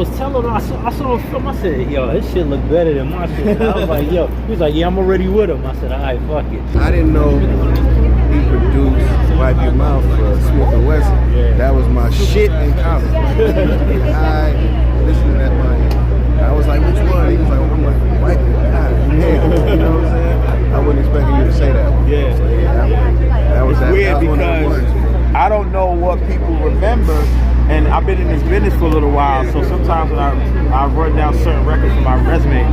was telling him, I saw him film. I said, yo, his shit look better than my shit. And I was like, yo, he was like, yeah, I'm already with him. I said, all right, fuck it. I didn't know he produced Wipe Your Mouth for Smith & Wesson. Yeah. That was my shit in college. I listened to that line. I was like, which one? He was like, I'm like, Wipe Your Mouth. Yeah, you know what I'm saying? I wasn't expecting you to say that. Yeah. So, yeah, that was weird because I don't know what people remember, and I've been in this business for a little while, so sometimes when I run down certain records from my resume,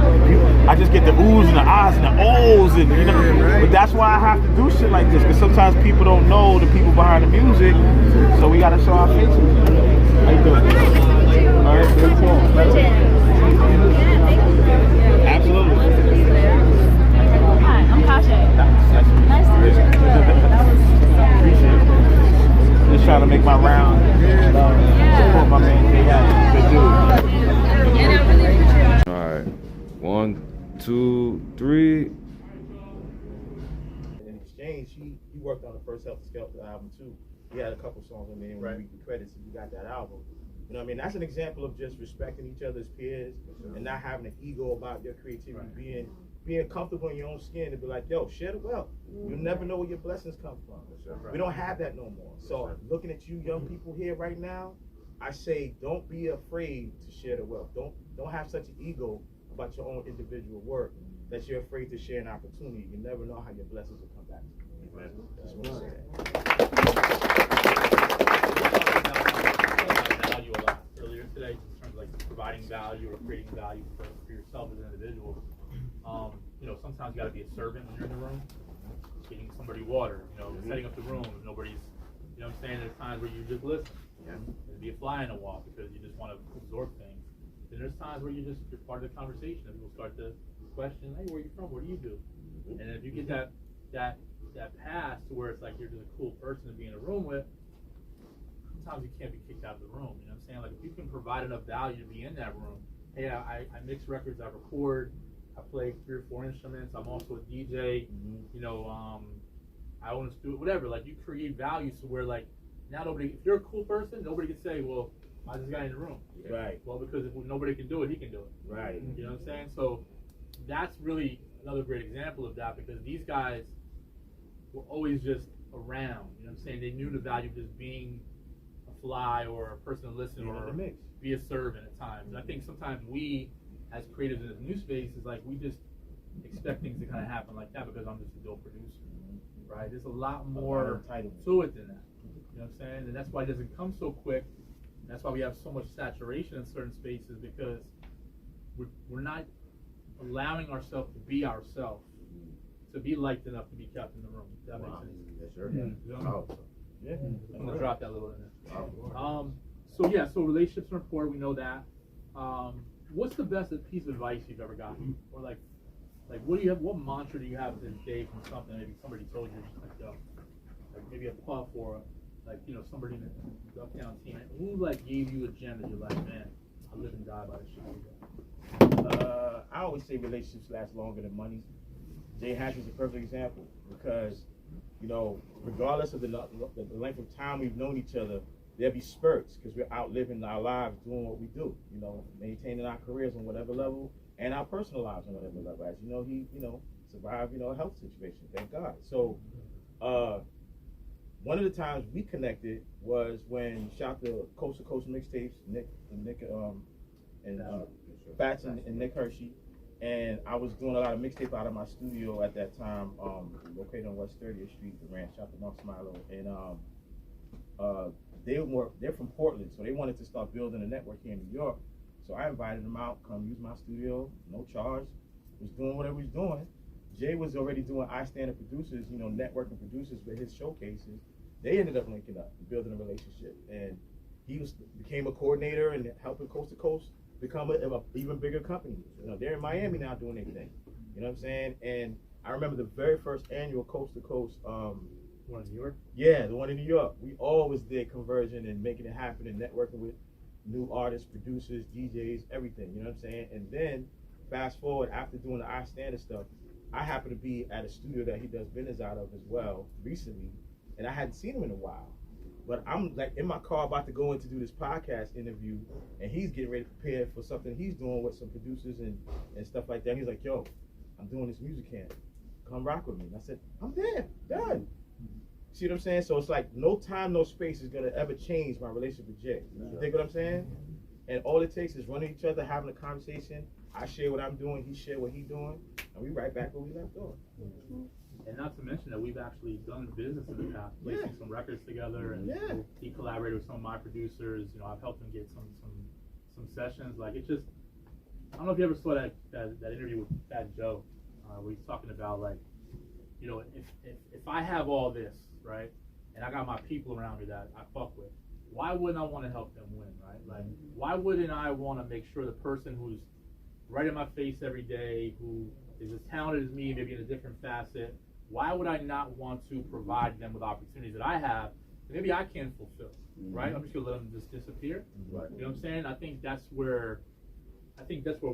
I just get the oohs and the ahs and the ohs, and you know. But that's why I have to do shit like this, because sometimes people don't know the people behind the music, so we got to show our faces. How you doing? All right, very cool. Absolutely. Hi, I'm Kasha. Nice to meet you. Appreciate it. Just trying to make my round. Support my man. Good dude. All right, 1, 2, 3. In exchange, he worked on the first Helter Skelter album too. He had a couple songs on there, and we credits and we got that album. You know what I mean? That's an example of just respecting each other's peers and not having an ego about your creativity, being comfortable in your own skin and be like, yo, share the wealth. You'll never know where your blessings come from. We don't have that no more. So looking at you young people here right now, I say don't be afraid to share the wealth. Don't have such an ego about your own individual work that you're afraid to share an opportunity. You never know how your blessings will come back to you. Just want to say that. Value a lot earlier today in terms of like providing value or creating value for yourself as an individual. You know, sometimes you got to be a servant when you're in the room, getting somebody water, you know, setting up the room if nobody's, you know what I'm saying? There's times where you just listen and be a fly in a wall because you just want to absorb things. Then there's times where you're part of the conversation and people start to question, hey, where are you from? What do you do? And if you get that pass to where it's like you're just a cool person to be in a room with, sometimes you can't be kicked out of the room. You know what I'm saying? Like if you can provide enough value to be in that room, hey, I mix records, I record, I play 3 or 4 instruments, I'm also a DJ, you know, I own a studio, whatever. Like you create value to where like now if you're a cool person, nobody can say, well, why is this guy in the room? Right. Well, because if nobody can do it, he can do it. Right. You know what I'm saying? So that's really another great example of that because these guys were always just around. You know what I'm saying? They knew the value of just being a fly or a person to listen or be a servant at times. And I think sometimes we, as creatives in the new space, is like we just expect things to kind of happen like that because I'm just a dope producer, right? There's a lot more to it than that. You know what I'm saying? And that's why it doesn't come so quick. And that's why we have so much saturation in certain spaces because we're not allowing ourselves to be ourselves, to be liked enough to be kept in the room. If that makes sense. Yes, sir. Yeah. I'm gonna drop that a little in there. So relationships are important. We know that. What's the best piece of advice you've ever gotten, or like what do you have? What mantra do you have to this day from something maybe somebody told you, just like yo, like maybe a puff or like you know somebody in the uptown team who like gave you a gem that you're like, man, I live and die by this shit. I always say relationships last longer than money. Jay Hatch is a perfect example because, you know, regardless of the length of time we've known each other, there'll be spurts because we're out living our lives doing what we do, you know, maintaining our careers on whatever level and our personal lives on whatever level. As you know, he, you know, survived, you know, a health situation, thank God. So, one of the times we connected was when he shot the Coast to Coast mixtapes, Fats and Nick Hershey. And I was doing a lot of mixtape out of my studio at that time, located on West 30th Street, the ranch, out to Mark Smilo. And they're from Portland, so they wanted to start building a network here in New York. So I invited them out, come use my studio, no charge. Was doing whatever he was doing. Jay was already doing I Stand Up Producers, you know, networking producers with his showcases. They ended up linking up and building a relationship. And he became a coordinator and helping Coast to Coast become an even bigger company. You know, they're in Miami now doing their thing. You know what I'm saying? And I remember the very first annual Coast to Coast. One in New York? Yeah, the one in New York. We always did conversion and making it happen and networking with new artists, producers, DJs, everything. You know what I'm saying? And then fast forward after doing the I Standard stuff, I happened to be at a studio that he does business out of as well recently, and I hadn't seen him in a while. But I'm like in my car about to go in to do this podcast interview, and he's getting ready to prepare for something he's doing with some producers and stuff like that. And he's like, yo, I'm doing this music camp. Come rock with me. And I said, I'm there, done. See what I'm saying? So it's like no time, no space is gonna ever change my relationship with Jay. You think what I'm saying? And all it takes is running each other, having a conversation. I share what I'm doing, he share what he's doing, and we right back where we left off. And not to mention that we've actually done business in the past, placing some records together, and he collaborated with some of my producers. You know, I've helped him get some sessions. Like, it's just, I don't know if you ever saw that interview with Fat Joe, where he's talking about, like, you know, if I have all this, right, and I got my people around me that I fuck with, why wouldn't I want to help them win, right? Like, why wouldn't I want to make sure the person who's right in my face every day, who is as talented as me, maybe in a different facet, why would I not want to provide them with opportunities that I have that maybe I can't fulfill, right? I'm just gonna let them just disappear. Right. You know what I'm saying? I think that's where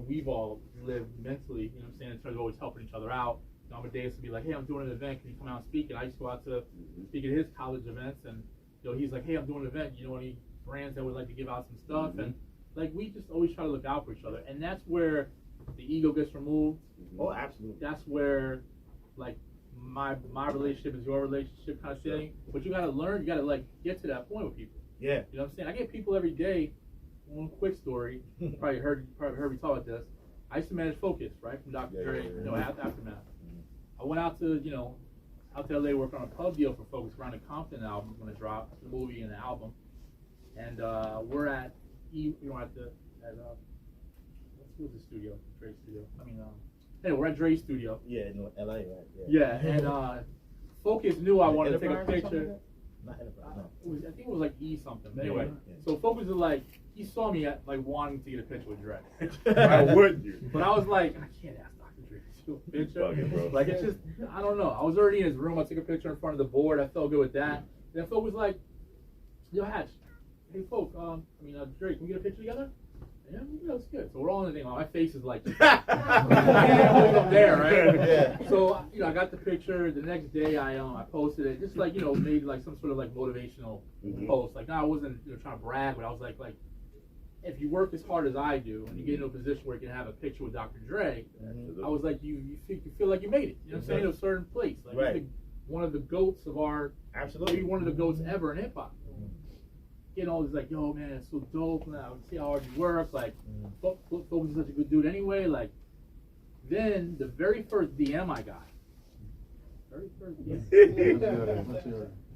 we've all lived mentally, you know what I'm saying, in terms of always helping each other out. You know, Amadeus would be like, hey, I'm doing an event, can you come out and speak? And I used to go out to speak at his college events, and you know, he's like, hey, I'm doing an event, you know, any brands that would like to give out some stuff, and like, we just always try to look out for each other, and that's where the ego gets removed. Oh, absolutely. That's where, like, my relationship is your relationship kind of thing. But you gotta learn, you gotta like get to that point with people. Yeah. You know what I'm saying? I get people every day. One quick story. You probably heard me talk about this. I used to manage Focus, right, from Dr. Dre, you know, Aftermath. I went out to, you know, out to LA, work on a pub deal for Focus around the Compton album when it dropped, the movie and the album. And we're at what's the studio? Dre studio. Anyway, we're at Dre's studio. Yeah, in LA, right? Yeah, and Focus knew I wanted to take a picture. Not Enterprise, no. I think it was like E something. But anyway, so Focus is like, he saw me at like wanting to get a picture with Dre. Why wouldn't you? But I was like, I can't ask Dr. Dre to do a picture. Like, it's just, I don't know. I was already in his room. I took a picture in front of the board. I felt good with that. And then Focus was like, yo, Hatch, hey, folk, Dre, can we get a picture together? Yeah, it's good. So we're all in the thing. My face is like, up there, right? Yeah. So, you know, I got the picture. The next day, I posted it. Just like, you know, made like some sort of like motivational post. Like, no, I wasn't, you know, trying to brag, but I was like, if you work as hard as I do and you get into a position where you can have a picture with Dr. Dre, I was like, you feel like you made it. You know what I'm saying? To a certain place. Like, right. One of the GOATs of our, maybe one of the GOATs ever in hip hop. Getting all this like, yo, man, it's so dope. Now see how hard you work. Like, Focus is such a good dude anyway. Like, then the very first DM I got,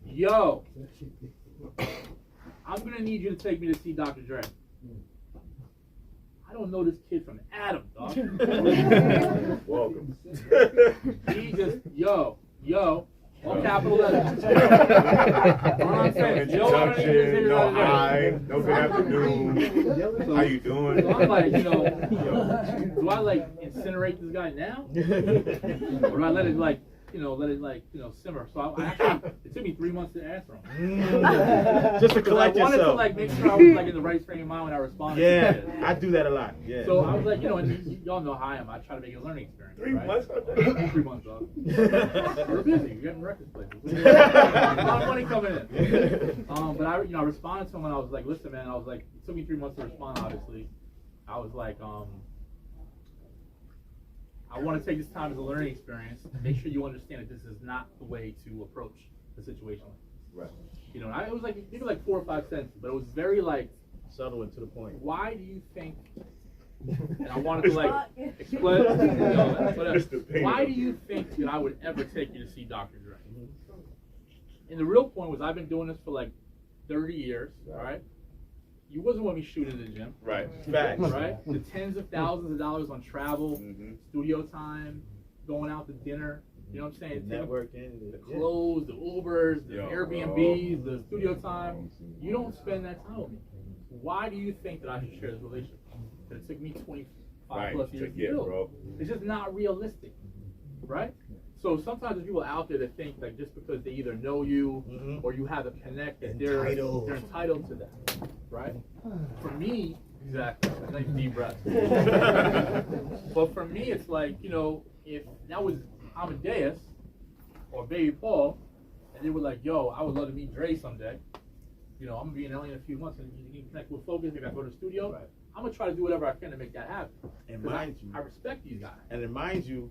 yo, I'm gonna need you to take me to see Dr. Dre. I don't know this kid from Adam, dog. Welcome. He just, yo. All capital letters. No introduction, no hi, no good afternoon. How you doing? So I'm like, you know, do I like incinerate this guy now? Or do I let it simmer? So I actually, it took me 3 months to answer him. Just to collect yourself. I wanted to like make sure I was like in the right frame of mind when I responded. Yeah, I do that a lot. Yeah. So I was like, you know, and y'all know how I am. I try to make it a learning experience. 3 months? 3 months, dog. We're busy. We're getting records played. A lot of money coming in. But I responded to him and I was like, listen, man. I was like, it took me 3 months to respond. Obviously, I was like, I want to take this time as a learning experience and make sure you understand that this is not the way to approach the situation. Right. You know, it was like maybe like 4 or 5 sentences, but it was very like subtle and to the point. Why do you think? And I wanted to like explain. Why do you think that I would ever take you to see Dr. Dre? And the real point was, I've been doing this for like 30 years, right? You wasn't with me shooting in the gym. Right. Facts. Right? The tens of thousands of dollars on travel, studio time, going out to dinner. You know what I'm saying? The networking. The clothes, the Ubers, the Airbnbs, the studio time. You don't spend that time with me. Why do you think that I should share this relationship? That it took me 25 plus years to build. Bro. It's just not realistic. Right? So sometimes there's people out there that think like just because they either know you or you have a connect that they're entitled to that, right? For me, exactly. Nice deep breath. But for me, it's like, you know, if that was Amadeus or Baby Paul, and they were like, "Yo, I would love to meet Dre someday," you know, I'm gonna be in LA in a few months, and you can connect with Focus. Maybe I go to the studio. Right. I'm gonna try to do whatever I can to make that happen. And mind you, I respect these guys. And remind you,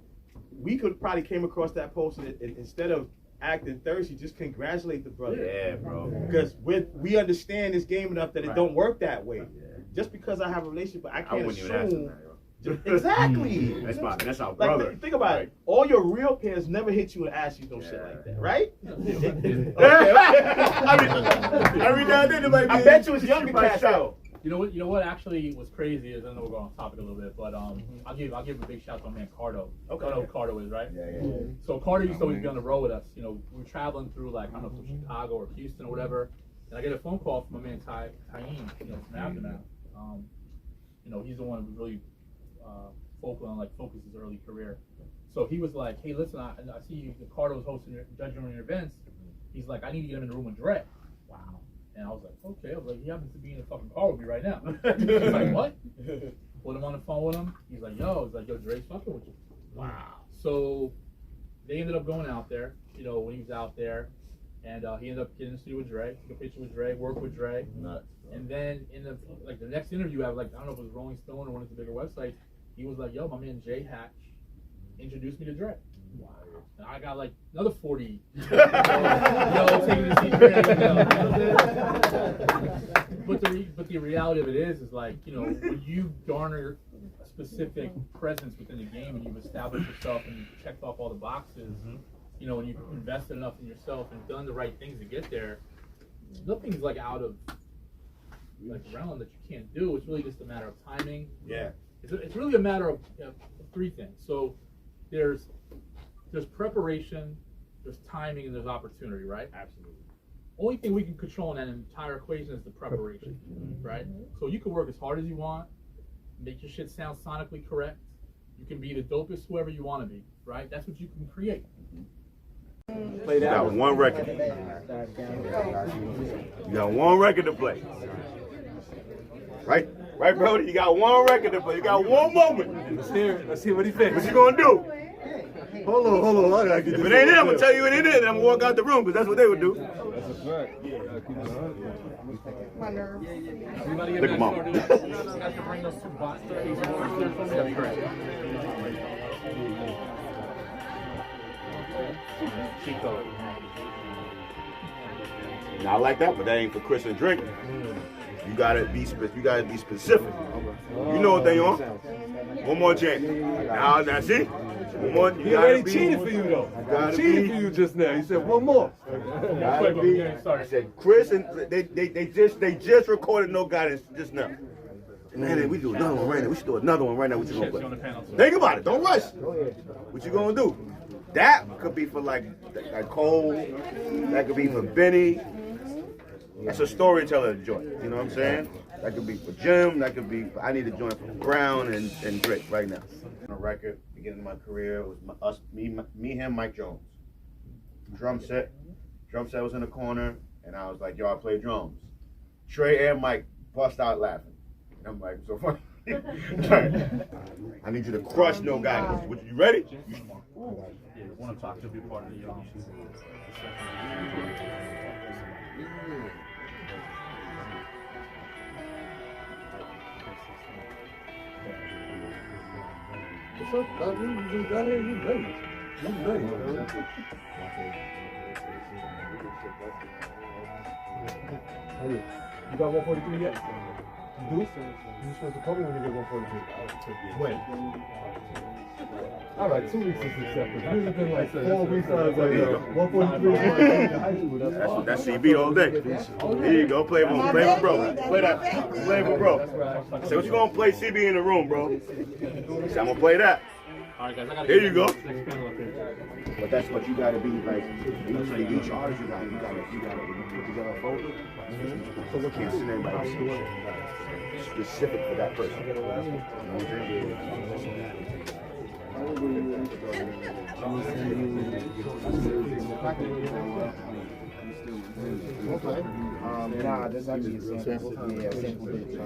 we could probably came across that post and instead of acting thirsty, just congratulate the brother. Yeah, bro. Because we understand this game enough that it don't work that way. Yeah. Just because I have a relationship, I can't assume. Exactly. That's our like, brother. Think about it. All your real peers never hit you and ask you no shit like that, right? Every now and then, it might be. I bet you it's younger cats out. You know what actually was crazy is, I know we're going off topic a little bit, but I'll give a big shout out to my man Cardo. Okay. You know who Cardo is, right? Yeah. So Cardo used to always be on the road with us. You know, we were traveling through, like, I don't know, from Chicago or Houston or whatever, and I get a phone call from my man Tyene, you know, from Aftermath. You know, he's the one who really focused his early career. So he was like, hey, listen, I see you, Cardo's hosting, judging on your events. He's like, I need to get him in the room with Dre. Wow. And I was like, okay. I was like, he happens to be in the fucking car with me right now. He's like, what? Put him on the phone with him. He's like, yo, Dre's fucking with you. Wow. So they ended up going out there, you know, when he was out there, and he ended up getting in the studio with Dre, took a picture with Dre, worked with Dre. Nuts. And then in the next interview, I was like, I don't know if it was Rolling Stone or one of the bigger websites, he was like, yo, my man Jay Hatch introduced me to Dre. Wow. And I got like another 40. Taking to see Dre. But the reality of it is like, you know, when you garner a specific presence within the game and you've established yourself and you've checked off all the boxes, you know, and you've invested enough in yourself and done the right things to get there, nothing's like out of like realm that you can't do. It's really just a matter of timing. Yeah. It's really a matter of three things. So there's preparation, there's timing, and there's opportunity, right? Absolutely. Only thing we can control in that entire equation is the preparation, right? So you can work as hard as you want, make your shit sound sonically correct. You can be the dopest whoever you want to be, right? That's what you can create. You got one record. You got one record to play. Right, Brody? You got one record to play. You got one moment. Let's hear what he thinks. What you gonna do? Hold on. I gotta get If it ain't it, I'm gonna tell you it ain't it, and I'm gonna walk out the room, because that's what they would do. That's a fact. Look at mom. Now, I like that, but that ain't for Chris and Drake. You gotta be specific. You know what they on. One more chance. Now see? One more. He already cheated for you though. Cheated for you just now. He said one more. I said Chris and they just recorded No Guidance just now. Man, we do another one right now. We should do another one right now. What you gonna play? Think about it. Don't rush. What you gonna do? That could be for like Cole. That could be for Benny. That's a storyteller joint. You know what I'm saying? That could be for Jim. That could be for, I need a joint for Brown and Drake right now. On a record, beginning of my career, it was me, him, Mike Jones. Drum set was in the corner, and I was like, yo, I play drums. Trey and Mike bust out laughing. And I'm like, so funny. I need you to crush No Guidance. You ready? Yeah, 1 o'clock will be part of the What's up, dog? You got here, you ready. You ready. You got 143 yet? You do? You're supposed to call me when you get 143. When? All right, 2 weeks is acceptable. It's been like 4 weeks. I was like, 143. That's CB all day. Here you go. Play for bro. Play that. Play for bro. Say, what you gonna play CB in the room, bro? Say, I'm gonna play that. All right, guys, Here you go. But that's what you gotta be like. Each artist, you gotta put together a folder. So we can't send everybody specific for that person. You know what I'm okay. Nah, that's actually a sample. Yeah, sample bit.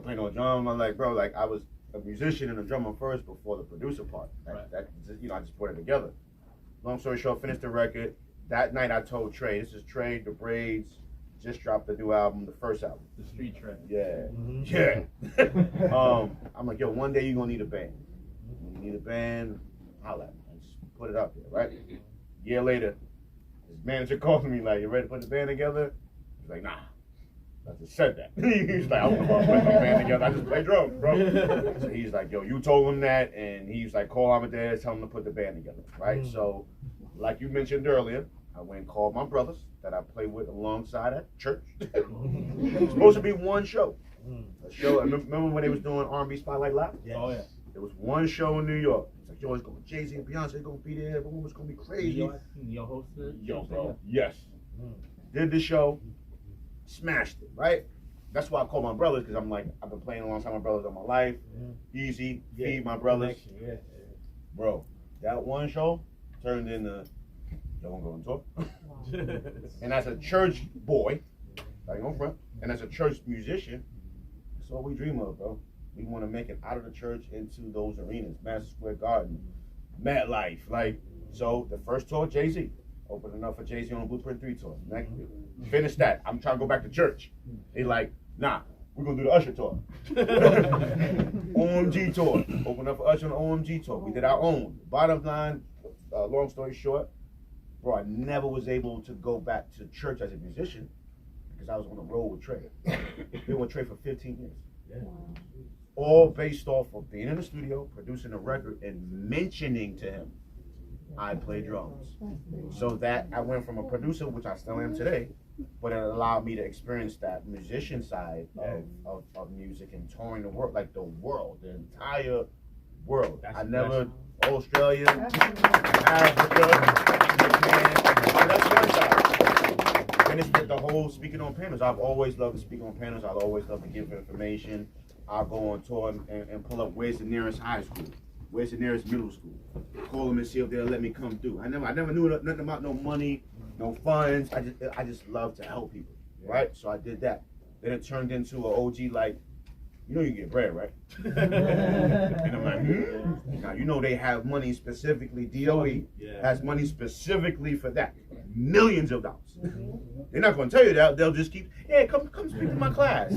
Playing on drum, I'm like, bro, like I was a musician and a drummer first before the producer part. That I just put it together. Long story short, finished the record. That night I told Trey, this is Trey, The Braids, just dropped the new album, the first album. The street trend. Yeah, yeah. I'm like, yo, one day you're gonna need a band. When you need a band, holla at me. I just put it out there, right? A year later, his manager called me like, you ready to put the band together? He's like, nah. I just said that. He's like, I don't want to put my band together. I just play drums, bro. So he's like, yo, you told him that, and he's like, call Amadeus, tell him to put the band together, right? So, like you mentioned earlier, I went and called my brothers that I played with alongside at church. It's supposed to be one show. A show. Remember when they was doing R&B Spotlight Live? Yes. Oh yeah. There was one show in New York. It's like, yo, it's going Jay-Z and Beyonce gonna be there. Everyone was gonna be crazy. Yo hosted it? Yo, bro. Yes. Did the show. Smashed it, right? That's why I call my brothers, because I'm like, I've been playing alongside my brothers all my life. Easy, feed my brothers. Bro, that one show turned into, y'all gonna go and talk? And as a church boy, like on front, and as a church musician, that's all we dream of, bro. We want to make it out of the church into those arenas, Madison Square Garden, MetLife. Like, so the first tour, Jay-Z. Opening up for Jay-Z on the Blueprint 3 tour. Finish that. I'm trying to go back to church. They like, nah, we're going to do the Usher tour. OMG tour. Open up for Usher on the OMG tour. We did our own. Bottom line, long story short, bro, I never was able to go back to church as a musician because I was on the road with Trey. Been with Trey for 15 years. Yeah. All based off of being in the studio, producing a record, and mentioning to him, I play drums. So that I went from a producer, which I still am today, but it allowed me to experience that musician side of music and touring the world, like the world, the entire world. I never, Australia, Africa, Japan, that's one side. And it's the whole speaking on panels. I've always loved to speak on panels. I've always loved to give information. I'll go on tour and pull up where's the nearest high school. Where's the nearest middle school? Call them and see if they'll let me come through. I never knew nothing about no money, no funds. I just love to help people, right? So I did that. Then it turned into an OG like, you know you get bread, right? And I'm like, Now you know they have money specifically. DOE has money specifically for that. Millions of dollars. They're not going to tell you that. They'll just keep, come speak to my class.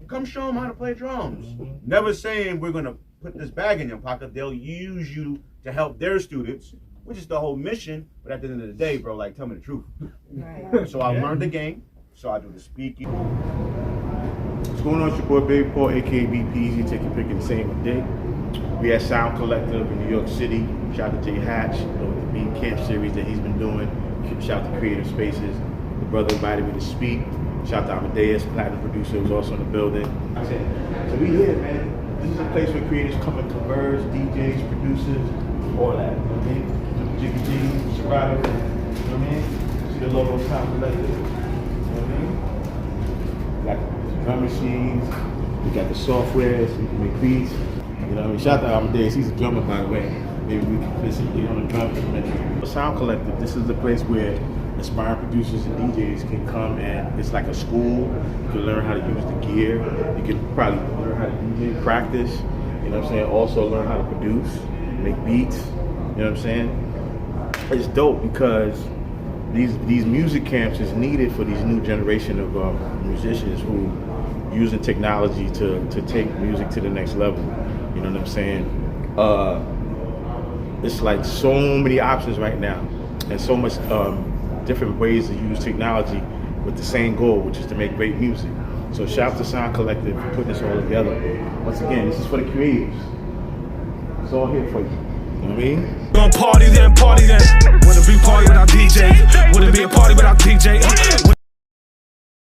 Come show them how to play drums. Never saying we're going to put this bag in your pocket. They'll use you to help their students, which is the whole mission. But at the end of the day, bro, like, tell me the truth. Right. So I learned the game. So I do the speaking. What's going on? It's your boy Baby Paul, aka BpZy. Take your pick in the same day. We at Sound Collective in New York City. Shout out to Jay Hatch with the Beat Camp series that he's been doing. Shout out to Creative Spaces. The brother invited me to speak. Shout out to Amadeus, platinum producer, who's also in the building. So we here, man. This is a place where creators come and converge, DJs, producers, all that. You know what I mean? Jiggy G, Serato, you know what I mean? See the logo of Sound Collective. You know what I mean? We got the drum machines, we got the software so you can make beats. You know what I mean? Shout out to Amadeus, he's a drummer by the way. Maybe we can physically on the drum instrument. Sound Collective, this is the place where aspiring producers and DJs can come, and it's like a school. You can learn how to use the gear. You can probably learn how to DJ, practice, you know what I'm saying? Also learn how to produce, make beats, you know what I'm saying? It's dope because these music camps is needed for these new generation of musicians who using technology to take music to the next level, you know what I'm saying? It's like so many options right now and so much different ways to use technology with the same goal, which is to make great music. So shout out to Sound Collective for putting this all together. Once again, this is for the creatives. It's all here for you. You know what I mean? Gonna party then. Wouldn't be a party without DJ. Wouldn't be a party without DJ.